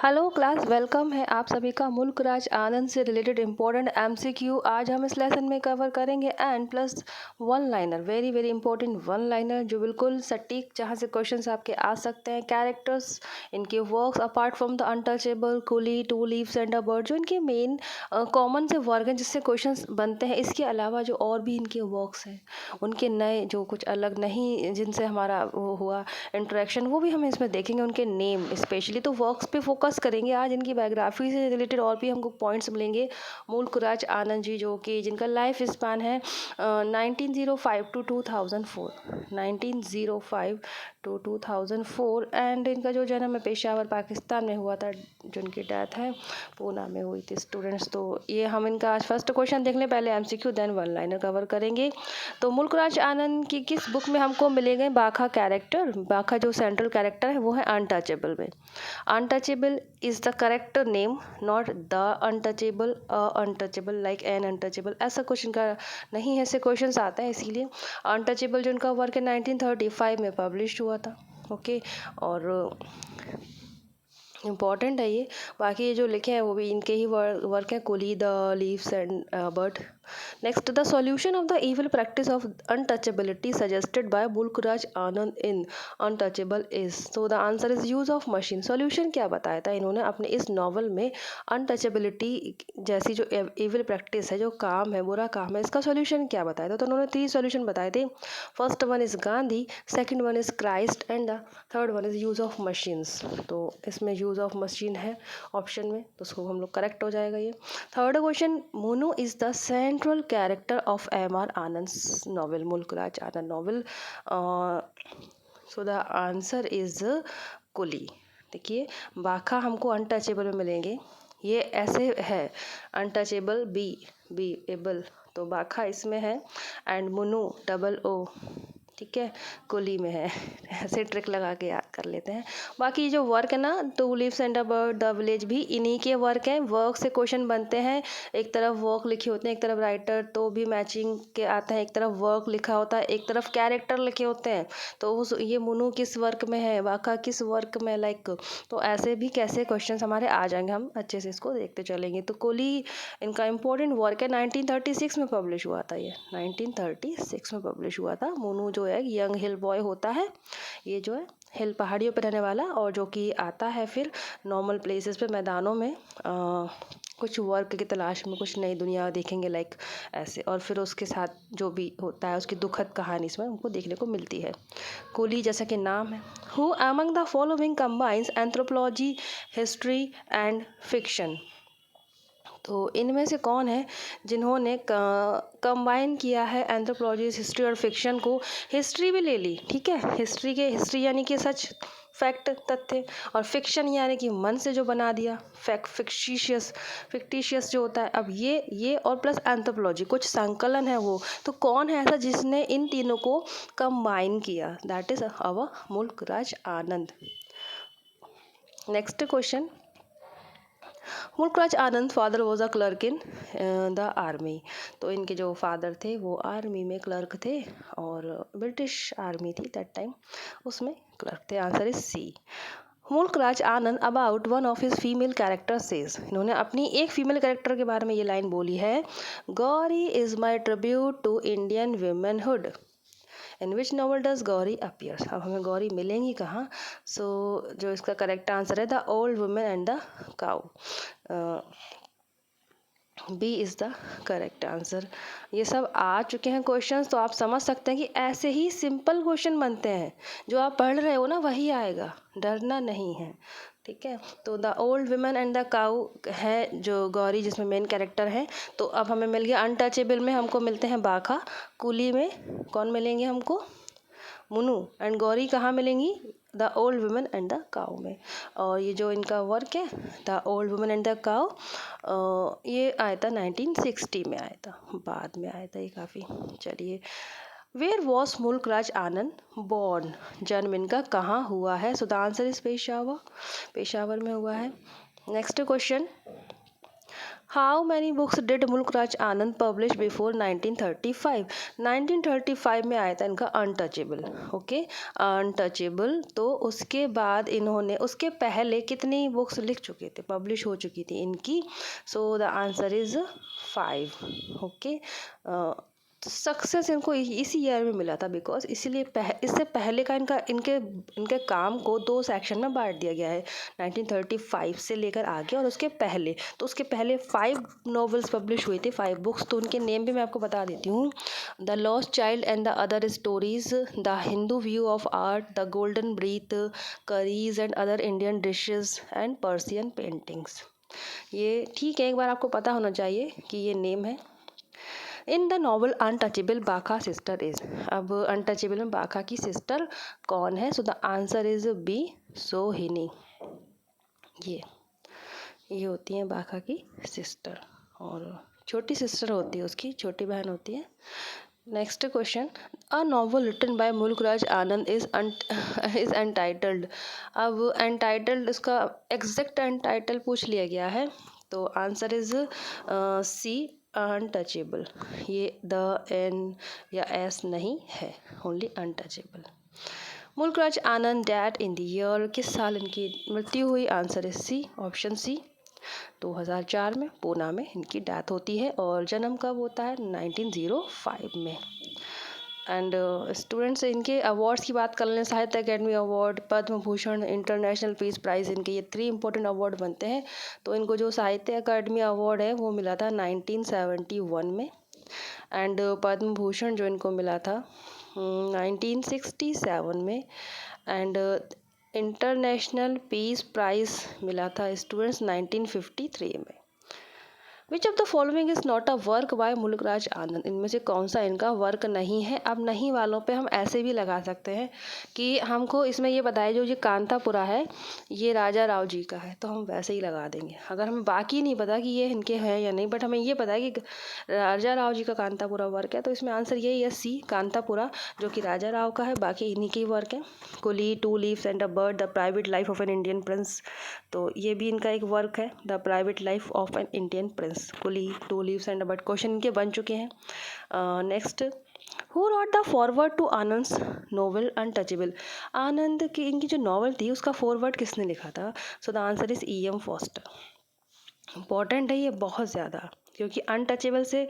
Hello class, welcome है आप सभी का मुल्क राज आनंद से रिलेटेड इम्पोर्टेंट एमसीक्यू आज हम इस लेसन में कवर करेंगे and plus one liner, very very important one liner जो बिल्कुल सटीक, जहाँ से क्वेश्चंस आपके आ सकते हैं। कैरेक्टर्स, इनके works apart from the untouchable, coolie, two leaves and a bird, जो इनके मेन कॉमन से वर्क हैं जिससे क्वेश्चंस बनते हैं। इसके अलावा जो और भी इनके वर्क्स हैं, उनके नए जो कुछ अलग नहीं, जिनसे हमारा वो हुआ इंटरेक्शन, वो भी हम इसमें देखेंगे। उनके नेम स्पेशली, तो वर्क्स पे फोकस करेंगे आज। इनकी बायोग्राफी से रिलेटेड और भी हमको पॉइंट्स मिलेंगे। मुल्क राज आनंद जी, जो कि जिनका लाइफ स्पान है 1905 टू 2004, 1905 टू 2004, एंड इनका जो जन्म है पेशावर पाकिस्तान में हुआ था, जो इनकी डेथ है पूना में हुई थी। स्टूडेंट्स, तो ये हम इनका आज फर्स्ट क्वेश्चन देख लें, पहले MCQ then one liner cover करेंगे। तो मुल्क राज आनंद की किस बुक में हमको मिलेंगे बाखा कैरेक्टर? बाखा जो सेंट्रल कैरेक्टर है वो है अनटचेबल में। Untouchable is the correct name, not the untouchable, untouchable like an untouchable, ऐसा क्वेश्चन का नहीं है। ऐसे क्वेश्चंस आते हैं, इसीलिए अनटचेबल जो इनका वर्क है 1935 में पब्लिश हुआ था। ओके, और इम्पॉर्टेंट है ये। बाकी ये जो लिखे हैं वो भी इनके ही वर्क है, Coolie, the leaves and bird. Next, the solution of the evil practice of untouchability suggested by Mulk Raj Anand in Untouchable is. तो the answer is use of machine. Solution क्या बताया था इन्होंने अपने इस नॉवल में? अनटचेबिलिटी जैसी जो इविल प्रैक्टिस है, जो काम है, बुरा काम है, इसका सॉल्यूशन क्या बताया था? तो उन्होंने 3 सॉल्यूशन बताए थे। First one is Gandhi, second one is Christ and the third one is use of machines. तो इसमें यूज ऑफ मशीन है ऑप्शन में, तो उसको हम लोग करेक्ट हो जाएगा ये। Third question, Munoo is the central character of M R. Anand novel, Mulk Raj Anand novel. So the answer is Coolie. देखिए, बाखा हमको अनटचेबल में मिलेंगे, ये ऐसे है अनटचेबल, बी एबल, तो बाखा इसमें है, एंड मुनु डबल ओ, ठीक है, कुली में है। ऐसे ट्रिक लगा के याद कर लेते हैं। बाकी जो वर्क है ना, two leaves and a bird, the village, भी इन्हीं के वर्क हैं। वर्क से क्वेश्चन बनते हैं, एक तरफ वर्क लिखे होते हैं, एक तरफ राइटर, तो भी मैचिंग के आते हैं। एक तरफ वर्क लिखा होता है, एक तरफ कैरेक्टर लिखे होते हैं, तो उस ये मुनु किस वर्क में है, वाका किस वर्क में, लाइक, तो ऐसे भी कैसे क्वेश्चन हमारे आ जाएंगे, हम अच्छे से इसको देखते चलेंगे। तो कुली इनका इंपॉर्टेंट वर्क है, 1936 में पब्लिश हुआ था ये, 1936 में पब्लिश हुआ था। मुनु जो है यंग हिल बॉय होता है, ये जो है हिल पहाड़ियों पर रहने वाला, और जो कि आता है फिर नॉर्मल प्लेसेस पे, मैदानों में कुछ वर्क की तलाश में, कुछ नई दुनिया देखेंगे, लाइक ऐसे, और फिर उसके साथ जो भी होता है उसकी दुखद कहानी इसमें हमको देखने को मिलती है। कुली जैसा कि नाम है। Who among the following combines anthropology, history and fiction. तो इनमें से कौन है जिन्होंने कंबाइन किया है एंथ्रोपोलॉजी, हिस्ट्री और फिक्शन को? हिस्ट्री भी ले ली, ठीक है, हिस्ट्री यानी कि सच, फैक्ट, तथ्य, और फिक्शन यानी कि मन से जो बना दिया, फैक्ट, फिक्टिशियस जो होता है। अब ये और प्लस एंथ्रोपोलॉजी कुछ संकलन है वो, तो कौन है ऐसा जिसने इन तीनों को कंबाइन किया? That is our Mulk Raj Anand. Next question, Mulk Raj Anand father was a clerk in the army. तो इनके जो फादर थे वो आर्मी में क्लर्क थे, और ब्रिटिश आर्मी थी दैट टाइम, उसमें क्लर्क थे। Answer is C. Mulk Raj Anand about one of his female character says. इन्होंने अपनी एक फीमेल कैरेक्टर के बारे में ये लाइन बोली है, Gauri is my tribute to Indian womanhood. In which novel does Gauri appears. अब हमें गौरी मिलेंगी कहाँ? सो जो इसका करेक्ट आंसर है, the old women and the cow, B is the correct answer. ये सब आ चुके हैं क्वेश्चंस, तो आप समझ सकते हैं कि ऐसे ही सिंपल क्वेश्चन बनते हैं, जो आप पढ़ रहे हो ना वही आएगा, डरना नहीं है, ठीक है। तो the old women and the cow है जो गौरी, जिसमें मेन कैरेक्टर है। तो अब हमें मिल गया अनटचेबल में हमको मिलते हैं बाखा, कुली में कौन मिलेंगे हमको? मुनु, एंड गौरी कहाँ मिलेंगी? The old women and the cow में। और ये जो इनका वर्क है the old women and the cow, ये आया था 1960 में आया था, बाद में आया था ये काफ़ी। चलिए, वेयर वॉज मुल्क राज आनंद बॉर्न? जन्म इनका कहाँ हुआ है? So the answer is Peshawar, Peshawar में हुआ है। Next question, how many books did मुल्क राज आनंद पब्लिश बिफोर 1935? 1935 में आया था इनका अनटचेबल। Okay, untouchable. तो उसके बाद इन्होंने, उसके पहले कितनी बुक्स लिख चुके थे, पब्लिश हो चुकी थी इनकी? सो the answer is 5। Okay, success इनको इसी ईयर में मिला था, बिकॉज इसीलिए इससे पहले का इनके इनके काम को 2 सेक्शन में बांट दिया गया है, 1935 से लेकर आगे और उसके पहले। तो उसके पहले 5 नॉवेल्स पब्लिश हुई थी, 5 बुक्स। तो उनके नेम भी मैं आपको बता देती हूँ। The lost child and the other stories, the Hindu view of art, the golden breath, curries and other Indian dishes and Persian paintings. ये ठीक है, एक बार आपको पता होना चाहिए कि ये नेम है। In the novel untouchable Bakha sister is, अब अनटचेबल में बाखा की सिस्टर कौन है? So the answer is B, Sohini. ये होती हैं बाखा की सिस्टर, और छोटी सिस्टर होती है, उसकी छोटी बहन होती है। Next question, a novel written by Mulk Raj Anand is entitled. अब एंटाइटल्ड, इसका एग्जैक्ट एंटाइटल पूछ लिया गया है, तो आंसर इज सी, अनटचेबल। ये द एन या एस नहीं है, only untouchable. Mulk Raj Anand died in the year, किस साल इनकी मृत्यु हुई? Answer is C, option C, 2004 में पूना में इनकी डेथ होती है। और जन्म कब होता है? 1905 में। एंड स्टूडेंट्स, इनके अवार्ड्स की बात कर लें, साहित्य academy award, Padma Bhushan, international peace prize, इनके ये 3 इंपॉर्टेंट अवार्ड बनते हैं। तो इनको जो साहित्य अकादमी अवार्ड है वो मिला था 1971 में, एंड पद्म भूषण जो इनको मिला था 1967 में, एंड इंटरनेशनल पीस प्राइज़ मिला था स्टूडेंट्स 1953 में। विच of the following is not a work by Mulk Raj आनंद, इनमें से कौन सा इनका वर्क नहीं है? अब नहीं वालों पे हम ऐसे भी लगा सकते हैं कि हमको इसमें ये बताया जो ये कांतापुरा है ये राजा राव जी का है, तो हम वैसे ही लगा देंगे। अगर हमें बाकी नहीं पता कि ये इनके हैं या नहीं, बट हमें ये पता है कि राजा राव जी का कांतापुरा वर्क है, तो इसमें आंसर यही है सी, कांतापुरा, जो कि राजा राव का है, बाकी इन्हीं की वर्क है। Coolie, two leaves and a bird, the private life of an Indian prince, तो ये भी इनका एक वर्क है, the private life of an Indian prince. Coolie, two leaves and a bird, question इनके बन चुके हैं। Next, who wrote the foreword to Anand's novel Untouchable, Anand की इनकी जो नॉवल थी उसका फॉरवर्ड किसने लिखा था? So the answer is E M Forster. Important है ये बहुत ज़्यादा, क्योंकि अनटचेबल से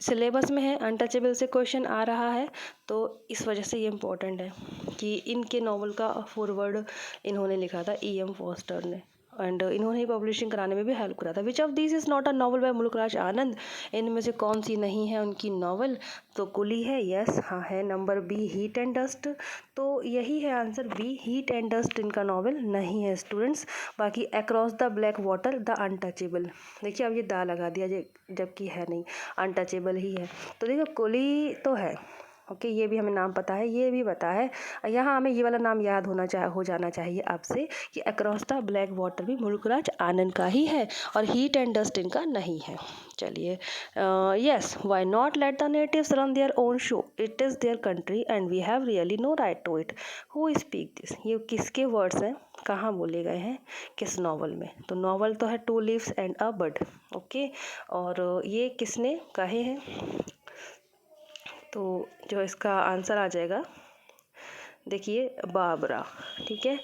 सिलेबस में है, अनटचेबल से क्वेश्चन आ रहा है, तो इस वजह से ये इम्पॉर्टेंट है कि इनके नॉवल का फॉरवर्ड इन्होंने लिखा था ई एम फॉस्टर ने, एंड इन्होंने ही पब्लिशिंग कराने में भी हेल्प करा था। Which of this is not a novel bye Mulk Raj आनंद, इनमें से कौन सी नहीं है उनकी नॉवल? तो कुली है, यस, हाँ है। Number B, heat and dust, तो यही है answer B, heat and dust इनका नॉवल नहीं है स्टूडेंट्स। बाकी across the black water, the untouchable, देखिए अब ये दा लगा दिया जबकि है नहीं, अनटचेबल ही है। तो देखिए कुली तो है, ओके, ये भी हमें नाम पता है, ये भी पता है। यहाँ हमें ये वाला नाम याद हो जाना चाहिए आपसे कि अक्रॉस द ब्लैक वाटर भी मुल्क राज आनंद का ही है, और हीट एंड डस्ट इनका नहीं है। चलिए, yes, why not let the natives run their own show, it is their country and we have really no right to it, who speak this, ये किसके वर्ड्स हैं, कहाँ बोले गए हैं, किस नॉवल में? तो नॉवल तो है two leaves and a bird, okay, और ये किसने कहे हैं? तो जो इसका आंसर आ जाएगा, देखिए बाबरा, ठीक है,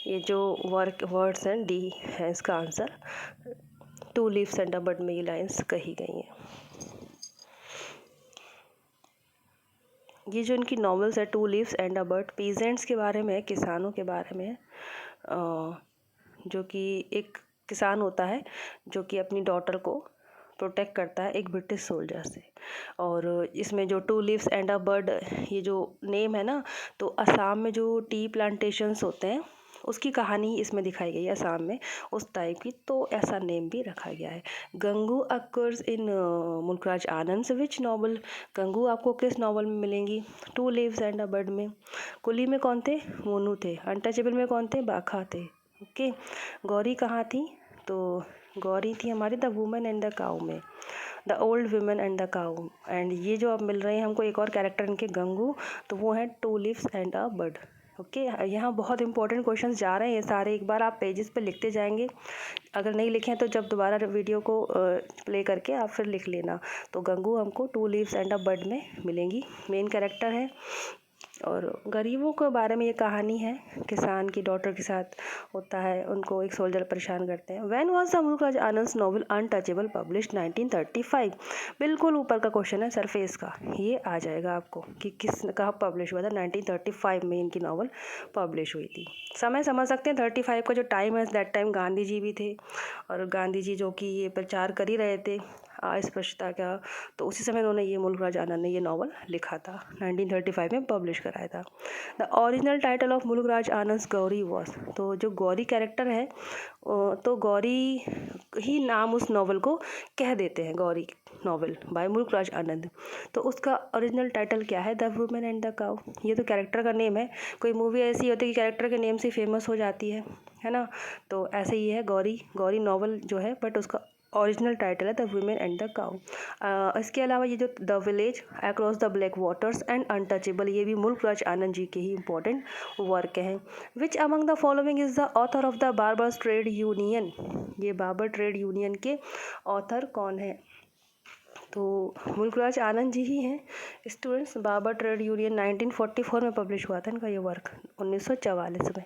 ये जो वर्ड्स हैं डी है इसका answer, two leaves and a bird में ये लाइन्स कही गई हैं। ये जो इनकी नॉवेल्स है two leaves and a bird, peasants के बारे में है, किसानों के बारे में है, जो कि एक किसान होता है जो कि अपनी डॉटर को प्रोटेक्ट करता है एक ब्रिटिश सोल्जर से। और इसमें जो two leaves and a bird, ये जो नेम है ना, तो असम में जो टी प्लांटेशंस होते हैं उसकी कहानी इसमें दिखाई गई है, असम में उस टाइप की, तो ऐसा नेम भी रखा गया है। गंगू अक्कर्स इन मुल्क राज आनंद, विच नॉवल, गंगू आपको किस नॉवल में मिलेंगी? Two leaves and a bird में। कुली में कौन थे? मोनू थे। अनटचेबल में कौन थे? बाखा थे। ओके, गौरी कहाँ थी? तो गौरी थी हमारी the woman and the cow में, the old women and the cow. And ये जो अब मिल रहे हैं हमको एक और कैरेक्टर इनके, गंगू, तो वो है two leaves and a bird. Okay, यहाँ बहुत इंपॉर्टेंट क्वेश्चंस जा रहे हैं ये सारे, एक बार आप पेजेस पे लिखते जाएंगे। अगर नहीं लिखे हैं तो जब दोबारा वीडियो को प्ले करके आप फिर लिख लेना। तो गंगू हमको 2 लीव्स एंड अ बर्ड में मिलेंगी, मेन कैरेक्टर है। और गरीबों के बारे में ये कहानी है, किसान की डॉटर के साथ होता है, उनको एक सोल्जर परेशान करते हैं। When was the Mulk Raj Anand novel untouchable published 1935? बिल्कुल ऊपर का क्वेश्चन है, सरफेस का, ये आ जाएगा आपको कि किस कहाँ पब्लिश हुआ था। 1935 में इनकी नॉवल पब्लिश हुई थी। समय समझ सकते हैं 35 का जो टाइम है, दैट टाइम गांधी जी भी थे, और गांधी जी जो कि ये प्रचार कर ही रहे थे अस्पृश्यता का, तो उसी समय उन्होंने ये मुल्कराज आनंद ने ये नॉवल लिखा था, 1935 में पब्लिश कराया था। The original title of Mulk Raj Anand Gauri was, तो जो गौरी कैरेक्टर है तो गौरी ही नाम उस नॉवल को कह देते हैं, गौरी नॉवल बाय मुल्कराज आनंद। तो उसका ओरिजिनल टाइटल क्या है? The women and the cow. ये तो कैरेक्टर का नेम है, कोई मूवी ऐसी होती है कि कैरेक्टर के नेम से फेमस हो जाती है ना। तो ऐसे ही है गौरी नॉवल जो है, बट उसका ओरिजिनल टाइटल है the women and the cow. इसके अलावा ये जो the village, across the black waters and untouchable, ये भी मुल्कराज आनंद जी के ही इंपॉर्टेंट वर्क हैं। Which among the following is the author of the barbers trade union? ये बार्बर ट्रेड यूनियन के ऑथर कौन है? तो मुल्कराज आनंद जी ही हैं। स्टूडेंट्स, बार्बर ट्रेड यूनियन 1944 में पब्लिश हुआ था इनका ये वर्क, 1944 में।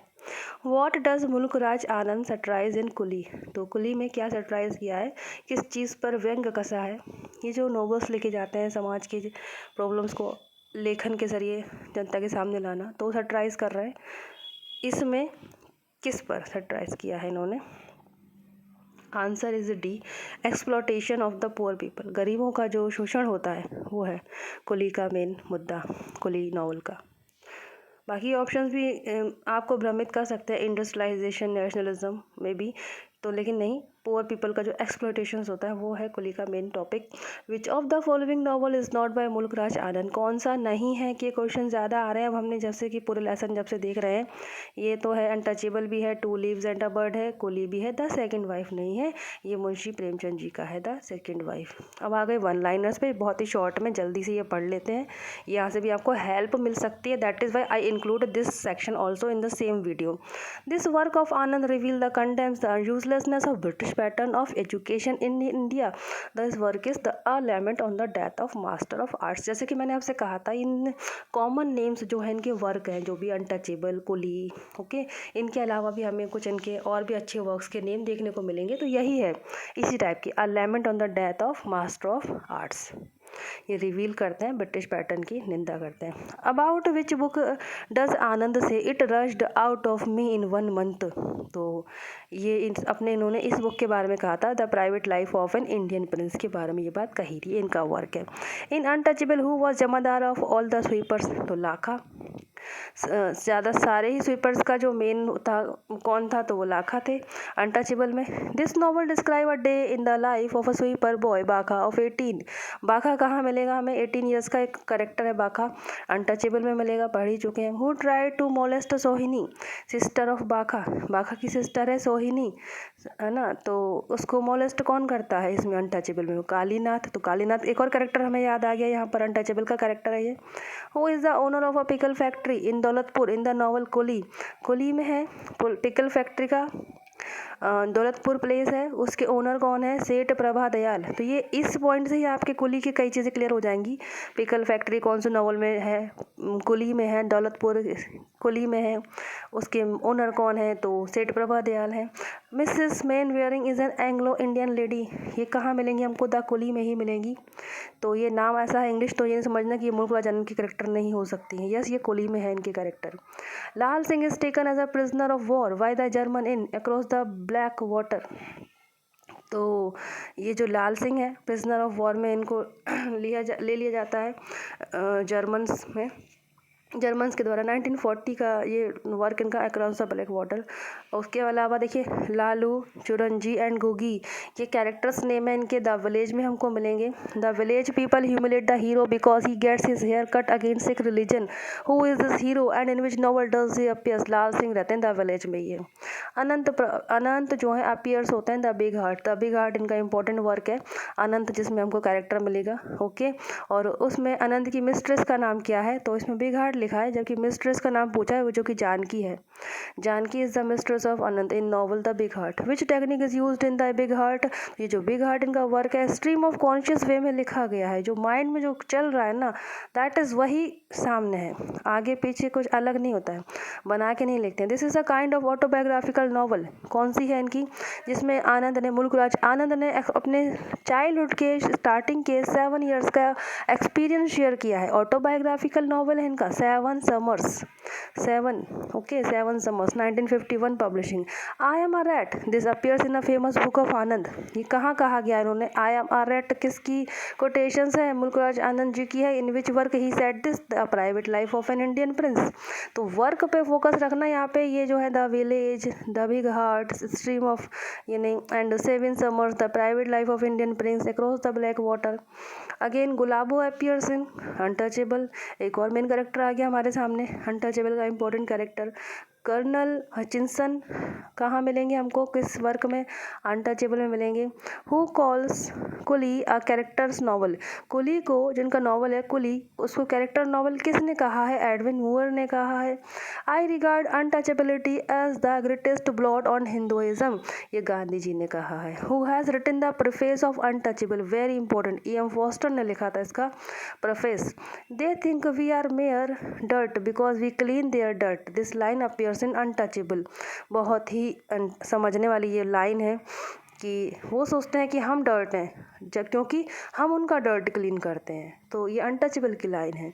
वॉट डज मुल्कराज आनंद सटराइज इन कुली? तो कुली में क्या सटराइज किया है, किस चीज़ पर व्यंग कसा है? ये जो नोवेल्स लेके जाते हैं समाज के प्रॉब्लम्स को लेखन के ज़रिए जनता के सामने लाना, तो सटराइज कर रहे हैं। इसमें किस पर सटराइज किया है इन्होंने? Answer is D, exploitation of the poor people. गरीबों का जो शोषण होता है वो है कुली का मेन मुद्दा, कुली नॉवल का। बाकी ऑप्शंस भी आपको भ्रमित कर सकते हैं, इंडस्ट्रियलाइजेशन, नेशनलिज्म में भी, तो लेकिन नहीं, पुअर पीपल का जो एक्सप्लॉयटेशन होता है वो है कुली का main topic. Which of the following novel is not by Mulk Raj Anand? कौन सा नहीं है कि क्वेश्चन ज़्यादा आ रहे हैं। अब हमने जब से कि पूरे लेसन जब से देख रहे हैं, ये तो है अनटचेबल भी है, 2 लीव्स एंड अ बर्ड है, कुली भी है, द सेकंड वाइफ नहीं है, ये मुंशी प्रेमचंद जी का है द सेकंड वाइफ। अब आ गए वन लाइनर्स पे, बहुत ही शॉर्ट में जल्दी से ये पढ़ लेते हैं, यहाँ से भी आपको हेल्प मिल सकती है। That is why I include this section also in the same video. This work of Anand reveal the condemns the uselessness of British pattern of education in India. This work is the a lament on the death of master of arts. जैसे कि मैंने आपसे कहा था, in common names जो है इनके work हैं, जो भी अनटचेबल, कुली, ओके, इनके अलावा भी हमें कुछ इनके और भी अच्छे वर्क्स के नेम देखने को मिलेंगे। तो यही है इसी टाइप की, a lament on the death of master of arts. ये रिवील करते हैं, ब्रिटिश पैटर्न की निंदा करते हैं। About which book does Anand say it rushed out of me in 1 month? तो ये इन्होंने इस बुक के बारे में कहा था, the private life of an Indian Prince के बारे में ये बात कही थी, इनका वर्क है। इन untouchable who was Jamadar of all the sweepers? तो लाखा। ज़्यादा सारे ही स्वीपर्स का जो मेन था कौन था, तो वो लाखा थे अनटचेबल में। This novel describe a day in the life of a sweeper boy बाखा ऑफ 18। बाखा कहाँ मिलेगा हमें? 18 ईयर्स का एक करेक्टर है बाखा, अनटचेबल में मिलेगा, पढ़ ही चुके हैं। Who try to molest Sohini? Sister of बाखा, बाखा की सिस्टर है सोहिनी, है ना। तो उसको मोलेस्ट कौन करता है इसमें अनटचेबल में? कालीनाथ। तो कालीनाथ एक और करेक्टर हमें याद आ गया, यहाँ पर अनटचेबल का करेक्टर है ये। Who is the owner of a pickle factory in Daulatpur in the novel Coolie? Coolie में है पिकल फैक्ट्री का, दौलतपुर प्लेस है, उसके ओनर कौन है? सेठ प्रभा दयाल। तो ये इस पॉइंट से ही आपके कुली की कई चीज़ें क्लियर हो जाएंगी। पिकल फैक्ट्री कौन सा नॉवल में है? कुली में है, दौलतपुर कुली में है, उसके ओनर कौन है? तो सेठ प्रभा दयाल है। Mrs man wearing is an Anglo Indian lady, ये कहाँ मिलेंगी हमको? द कुली में ही मिलेंगी। तो ये नाम ऐसा है इंग्लिश, तो ये समझना कि ये मुल्कराज आनंद की करेक्टर नहीं हो सकती है। यस, ये कुली में है इनके character. Lal Singh is taken as a prisoner of war by the German in across the black water. तो ये जो लाल सिंह है, प्रिजनर ऑफ वॉर में इनको ले लिया जाता है जर्मन्स में, जर्मन्स के द्वारा। 1940 का ये वर्क इनका अक्रॉस द ब्लैक वाटर। उसके अलावा देखिए लालू, चुरंजी एंड गुगी, ये कैरेक्टर्स नेम है इनके। द विलेज में हमको मिलेंगे। The village people humiliate the hero because he gets his hair cut against Sikh religion. Who is this hero and in which novel does he appears? Lal Singh रहते हैं द विलेज में। ये अनंत जो है अपीयर्स होते हैं the big heart. The big heart इनका important work है अनंत, जिसमें हमको कैरेक्टर मिलेगा, ओके। और उसमें अनंत की मिस्ट्रेस का नाम क्या है? तो इसमें बिग हार्ट लिखा है, जबकि मिस्ट्रेस का नाम पूछा है वो जो कि जानकी है। Janki is the mistress of Anand in novel the big heart. Which technique is used in the big heart. ये जो बिग हार्ट इनका वर्क है स्ट्रीम ऑफ कॉन्शियस वे में लिखा गया है, जो माइंड में जो चल रहा है ना दैट इज वही सामने है, आगे पीछे कुछ अलग नहीं होता है, बना के नहीं लिखते हैं। This is a kind of autobiographical novel. कौन सी है इनकी, जिसमें आनंद ने, मुल्कराज आनंद ने अपने चाइल्डहुड के स्टार्टिंग के 7 ईयर्स का एक्सपीरियंस शेयर किया है। ऑटोबायोग्राफिकल नॉवल है इनका 7 summers, 7 summers 1951 publishing. I am a rat this appears in a famous book of Anand. ये कहाँ कहा गया इन्होंने, आई एम अ रैट किसकी कोटेशंस है, मुल्कराज आनंद जी की है। In which work he said this, the private life of an Indian prince. तो वर्क पे फोकस रखना यहाँ पे, ये जो है the village, the big heart, stream of यानी and 7 summers, the private life of Indian Prince, across the black water. Again Gulabo appears in untouchable. एक और मेन कैरेक्टर आ गया हमारे सामने, अनटचेबल का इंपॉर्टेंट कैरेक्टर कर्नल हचिंसन। कहाँ मिलेंगे हमको, किस वर्क में, अनटचेबल में मिलेंगे। Who calls Coolie a characters novel. Coolie को, जिनका नॉवल है कुली, उसको कैरेक्टर नॉवल किसने कहा है, एडविन मूर ने कहा है। I regard untouchability as the greatest blot on Hinduism. ये गांधी जी ने कहा है। Who has written the preface of Untouchable, very important, E.M. Forster ने लिखा था इसका preface. They think we are mere dirt because we clean their dirt, this line appears in Untouchable. बहुत ही समझने वाली ये लाइन है कि वो सोचते हैं कि हम डर्ट हैं जब क्योंकि हम उनका डर्ट क्लीन करते हैं, तो ये अनटचेबल की लाइन है।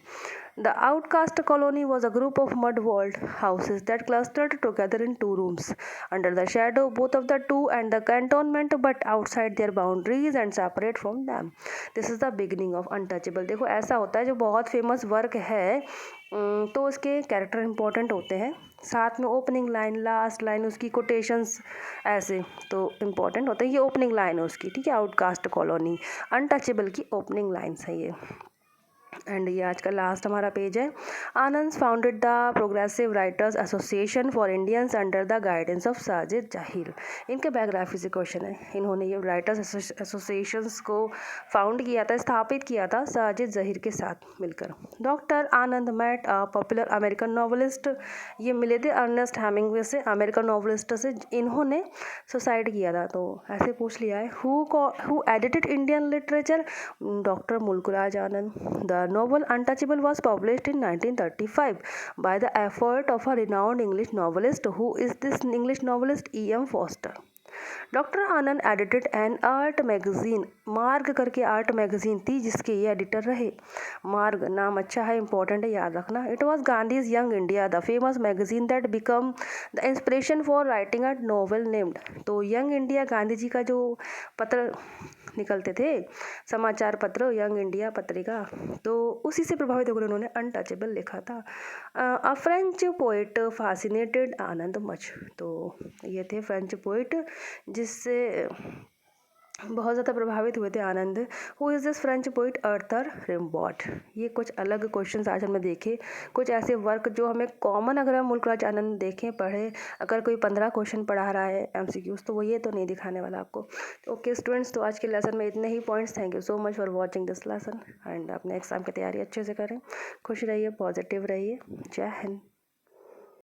The outcast colony was a group of mud-walled houses that clustered together in 2 rooms, under the shadow both of the two and the cantonment, but outside their boundaries and separate from them. This is the beginning of Untouchable. देखो ऐसा होता है, जो बहुत famous work है तो उसके character important होते हैं, साथ में ओपनिंग लाइन, लास्ट लाइन, उसकी कोटेशंस ऐसे तो इम्पॉर्टेंट होते हैं। ये ओपनिंग लाइन है उसकी, ठीक है, आउटकास्ट कॉलोनी, अनटचेबल की ओपनिंग लाइन्स है ये। एंड ये आज का लास्ट हमारा पेज है। Anand founded the progressive writers association for Indians under the guidance of Sajjad Zaheer. इनके बायोग्राफी से क्वेश्चन है। इन्होंने ये राइटर्स एसोसिएशंस को फाउंड किया था, स्थापित किया था साजिद जहीर के साथ मिलकर। Doctor Anand met a popular American novelist, ये मिले थे अर्नेस्ट हेमिंग्वे से, अमेरिकन नॉवलिस्ट से, इन्होंने सुसाइड किया था, तो ऐसे पूछ लिया है। Who edited Indian literature, doctor Mulk Raj Anand. The novel Untouchable was published in 1935 by the effort of a renowned English novelist. Who is this English novelist? E.M. Foster. Doctor Anand edited an art magazine, मार्ग करके art magazine थी जिसके ये editor रहे। मार्ग नाम अच्छा है, इंपॉर्टेंट है, याद रखना। It was Gandhi's young India, the famous magazine that become the inspiration for writing a novel named. तो यंग इंडिया गांधी जी का जो पत्र निकलते थे, समाचार पत्र, यंग इंडिया पत्रिका, तो उसी से प्रभावित होकर उन्होंने अनटचेबल लिखा था। A French poet fascinated Anand much, तो ये थे फ्रेंच पोइट जिससे बहुत ज़्यादा प्रभावित हुए थे Anand. Who is this French poet, Arthur Rimbaud. ये कुछ अलग क्वेश्चंस आज हमने देखे, कुछ ऐसे वर्क जो हमें कॉमन, अगर हम मुल्कराज आनंद देखें, पढ़े, अगर कोई 15 क्वेश्चन पढ़ा रहा है MCQs, तो वो ये तो नहीं दिखाने वाला आपको। ओके स्टूडेंट्स, तो आज के लेसन में इतने ही points. Thank you so much for watching this lesson and अपने एग्ज़ाम की तैयारी अच्छे से करें, खुश रहिए, पॉजिटिव रहिए। जय हिंद।